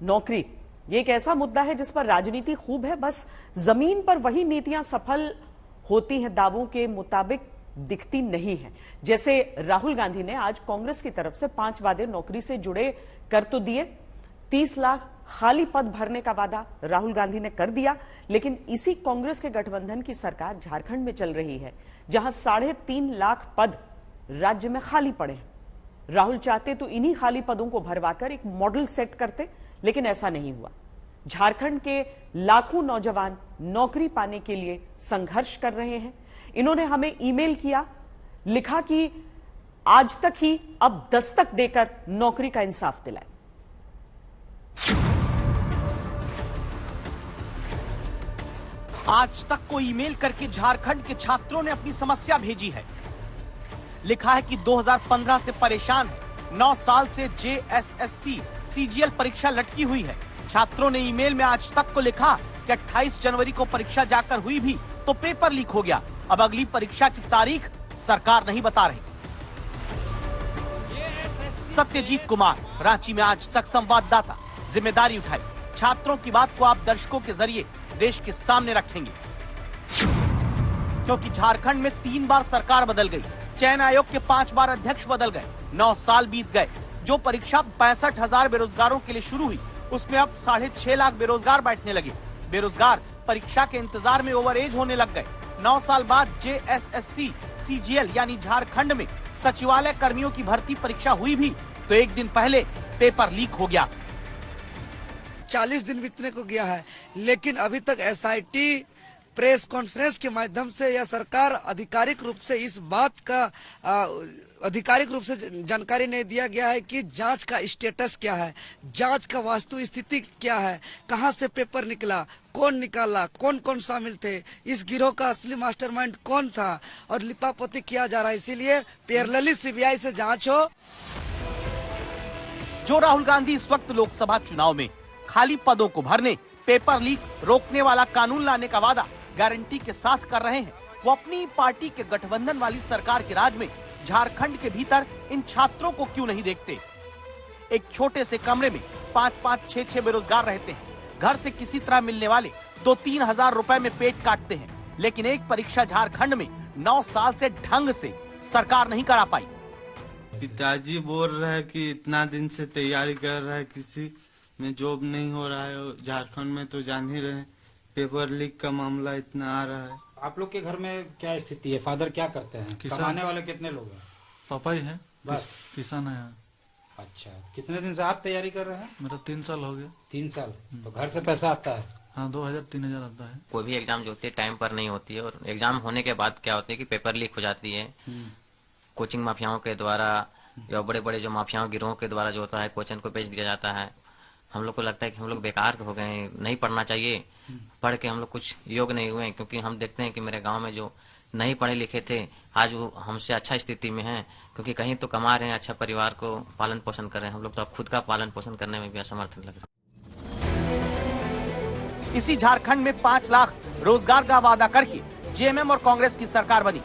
नौकरी, ये एक ऐसा मुद्दा है जिस पर राजनीति खूब है, बस जमीन पर वही नीतियां सफल होती हैं दावों के मुताबिक दिखती नहीं है। जैसे राहुल गांधी ने आज कांग्रेस की तरफ से 5 वादे नौकरी से जुड़े कर तो दिए। 30 लाख खाली पद भरने का वादा राहुल गांधी ने कर दिया, लेकिन इसी कांग्रेस के गठबंधन की सरकार झारखंड में चल रही है, जहां 3.5 लाख पद राज्य में खाली पड़े हैं। राहुल चाहते तो इन्हीं खाली पदों को भरवाकर एक मॉडल सेट करते, लेकिन ऐसा नहीं हुआ। झारखंड के लाखों नौजवान नौकरी पाने के लिए संघर्ष कर रहे हैं। इन्होंने हमें ईमेल किया, लिखा कि आज तक ही अब दस्तक देकर नौकरी का इंसाफ दिलाएं। आज तक को ईमेल करके झारखंड के छात्रों ने अपनी समस्या भेजी है। लिखा है कि 2015 से परेशान है, 9 साल से JSSC CGL परीक्षा लटकी हुई है। छात्रों ने ईमेल में आज तक को लिखा कि 28 जनवरी को परीक्षा जाकर हुई भी तो पेपर लीक हो गया। अब अगली परीक्षा की तारीख सरकार नहीं बता रही। सत्यजीत कुमार, रांची में आज तक संवाददाता, जिम्मेदारी उठाई। छात्रों की बात को आप दर्शकों के जरिए देश के सामने रखेंगे, क्योंकि झारखंड में 3 बार सरकार बदल गई, चयन आयोग के 5 बार अध्यक्ष बदल गए, 9 साल बीत गए। जो परीक्षा 65,000 बेरोजगारों के लिए शुरू हुई, उसमें अब 6.5 लाख बेरोजगार बैठने लगे। बेरोजगार परीक्षा के इंतजार में ओवर एज होने लग गए। 9 साल बाद JSSC CGL यानी झारखंड में सचिवालय कर्मियों की भर्ती परीक्षा हुई भी तो एक दिन पहले पेपर लीक हो गया। 40 दिन बीतने को गया है, लेकिन अभी तक SIT प्रेस कॉन्फ्रेंस के माध्यम से या सरकार आधिकारिक रूप से इस बात का आधिकारिक रूप से जानकारी नहीं दिया गया है कि जांच का स्टेटस क्या है, जांच का वास्तु स्थिति क्या है, कहां से पेपर निकला, कौन निकाला, कौन कौन शामिल थे, इस गिरोह का असली मास्टरमाइंड कौन था, और लिपापोती किया जा रहा है। इसीलिए पैरेलली CBI से जांच हो। जो राहुल गांधी इस वक्त लोकसभा चुनाव में खाली पदों को भरने, पेपर लीक रोकने वाला कानून लाने का वादा गारंटी के साथ कर रहे हैं, वो अपनी पार्टी के गठबंधन वाली सरकार के राज में झारखंड के भीतर इन छात्रों को क्यों नहीं देखते। एक छोटे से कमरे में 5-5, 6-6 बेरोजगार रहते हैं। घर से किसी तरह मिलने वाले 2-3 हजार रुपए में पेट काटते हैं, लेकिन एक परीक्षा झारखंड में 9 साल से ढंग से सरकार नहीं करा पाई। पिताजी बोल रहे हैं कि इतना दिन से तैयारी कर रहा है, किसी में जॉब नहीं हो रहा है। झारखंड में तो जान ही रहे, पेपर लीक का मामला इतना आ रहा है। आप लोग के घर में क्या स्थिति है? फादर क्या करते हैं? कमाने वाले कितने लोग हैं? पापा ही हैं, बस किसान है। अच्छा, कितने दिन से आप तैयारी कर रहे हैं? मेरा 3 साल हो गया। 3 साल? तो घर से पैसा आता है? हाँ, 2,000-3,000 आता है। कोई भी एग्जाम जो होती है टाइम पर नहीं होती है, और एग्जाम होने के बाद क्या होती है कि पेपर लीक हो जाती है। कोचिंग माफियाओं के द्वारा या बड़े बड़े जो माफियाओं गिरोह के द्वारा जो होता है, क्वेश्चन को बेच दिया जाता है। हम लोग को लगता है कि हम लोग बेकार हो गए, नहीं पढ़ना चाहिए, पढ़ के हम लोग कुछ योग्य नहीं हुए, क्योंकि हम देखते हैं कि मेरे गांव में जो नहीं पढ़े लिखे थे आज वो हमसे अच्छा स्थिति में हैं, क्योंकि कहीं तो कमा रहे हैं, अच्छा परिवार को पालन पोषण कर रहे हैं। हम लोग तो अब खुद का पालन पोषण करने में भी असमर्थ लग रहे हैं। इसी झारखंड में 5 लाख रोजगार का वादा करके JMM और कांग्रेस की सरकार बनी,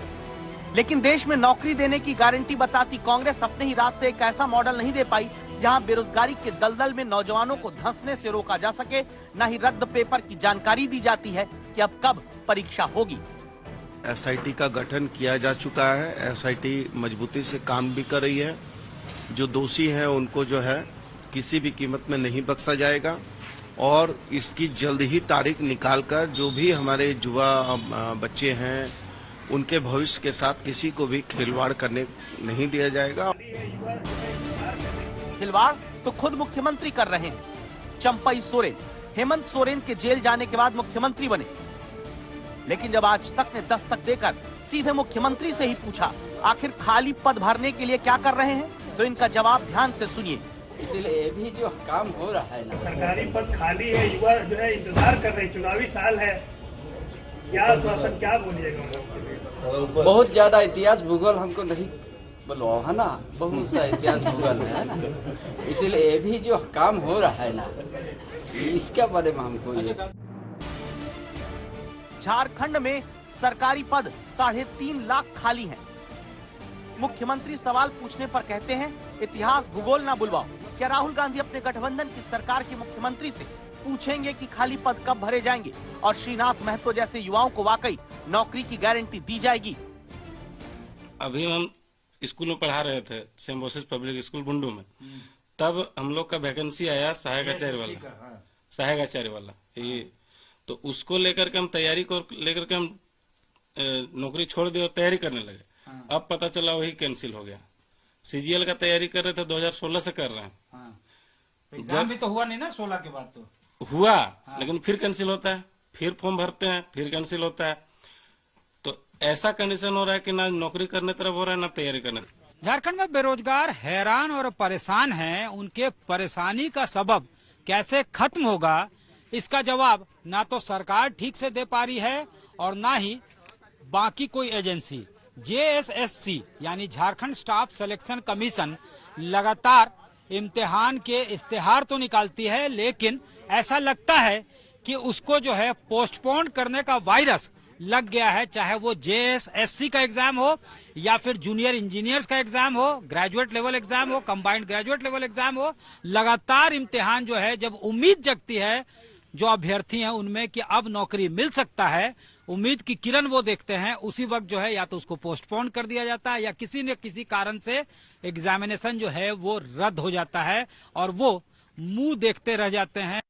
लेकिन देश में नौकरी देने की गारंटी बताती कांग्रेस अपने ही राज से एक ऐसा मॉडल नहीं दे पाई जहां बेरोजगारी के दलदल में नौजवानों को धंसने से रोका जा सके। न ही रद्द पेपर की जानकारी दी जाती है कि अब कब परीक्षा होगी। SIT का गठन किया जा चुका है, SIT मजबूती से काम भी कर रही है। जो दोषी हैं उनको जो है किसी भी कीमत में नहीं बख्शा जाएगा, और इसकी जल्द ही तारीख निकालकर जो भी हमारे युवा बच्चे हैं उनके भविष्य के साथ किसी को भी खिलवाड़ करने नहीं दिया जाएगा। खिलवाड़ तो खुद मुख्यमंत्री कर रहे हैं। चंपई सोरेन हेमंत सोरेन के जेल जाने के बाद मुख्यमंत्री बने, लेकिन जब आज तक ने दस्तक देकर सीधे मुख्यमंत्री से ही पूछा आखिर खाली पद भरने के लिए क्या कर रहे हैं, तो इनका जवाब ध्यान से सुनिए। इसलिए ये भी जो काम हो रहा है ना, सरकारी पद खाली है, युवा जो है इंतजार कर रहे हैं, चुनावी साल है, क्या आश्वासन क्या बोलिएगा? बहुत ज्यादा इतिहास भूगोल हमको नहीं बोलो है ना, बहुत सा इतिहास भूगोल है ना, इसीलिए ये भी जो काम हो रहा है ना, इसके बारे में हमको ये। झारखंड में सरकारी पद 3.5 लाख खाली हैं। मुख्यमंत्री सवाल पूछने पर कहते हैं इतिहास भूगोल ना बुलवाओ, क्या राहुल गांधी अपने गठबंधन की सरकार के मुख्यमंत्री से पूछेंगे कि खाली पद कब भरे जाएंगे और श्रीनाथ महतो जैसे युवाओं को वाकई नौकरी की गारंटी दी जाएगी? अभी हम स्कूल में पढ़ा रहे थे, सिम्बोसिस पब्लिक स्कूल बुंडू में, तब हम लोग का वैकेंसी आया सहायक आचार्य वाला ये, तो उसको लेकर के हम तैयारी को लेकर के हम नौकरी छोड़ दी और तैयारी करने लगे। अब पता चला वही कैंसिल हो गया। सीजीएल का तैयारी कर रहे थे, 2016 से कर रहे हैं। एग्जाम भी तो हुआ नहीं ना 16 के बाद तो हुआ, लेकिन फिर कैंसिल होता है, फिर फॉर्म भरते हैं, फिर कैंसिल होता है। तो ऐसा कंडीशन हो रहा है कि ना नौकरी करने तरफ हो रहा है ना तैयारी करने। झारखंड में बेरोजगार हैरान और परेशान हैं। उनके परेशानी का सबब कैसे खत्म होगा, इसका जवाब ना तो सरकार ठीक से दे पा रही है और ना ही बाकी कोई एजेंसी। जेएसएससी यानी झारखंड स्टाफ सिलेक्शन कमीशन लगातार इम्तिहान के इश्तेहार तो निकालती है, लेकिन ऐसा लगता है कि उसको जो है पोस्टपोन करने का वायरस लग गया है। चाहे वो जेएसएससी का एग्जाम हो या फिर जूनियर इंजीनियर्स का एग्जाम हो, ग्रेजुएट लेवल एग्जाम हो, कंबाइंड ग्रेजुएट लेवल एग्जाम हो, लगातार इम्तिहान जो है, जब उम्मीद जगती है जो अभ्यर्थी हैं उनमें कि अब नौकरी मिल सकता है, उम्मीद की किरण वो देखते हैं, उसी वक्त जो है या तो उसको पोस्टपोन कर दिया जाता है या किसी न किसी कारण से एग्जामिनेशन जो है वो रद्द हो जाता है और वो मुंह देखते रह जाते हैं।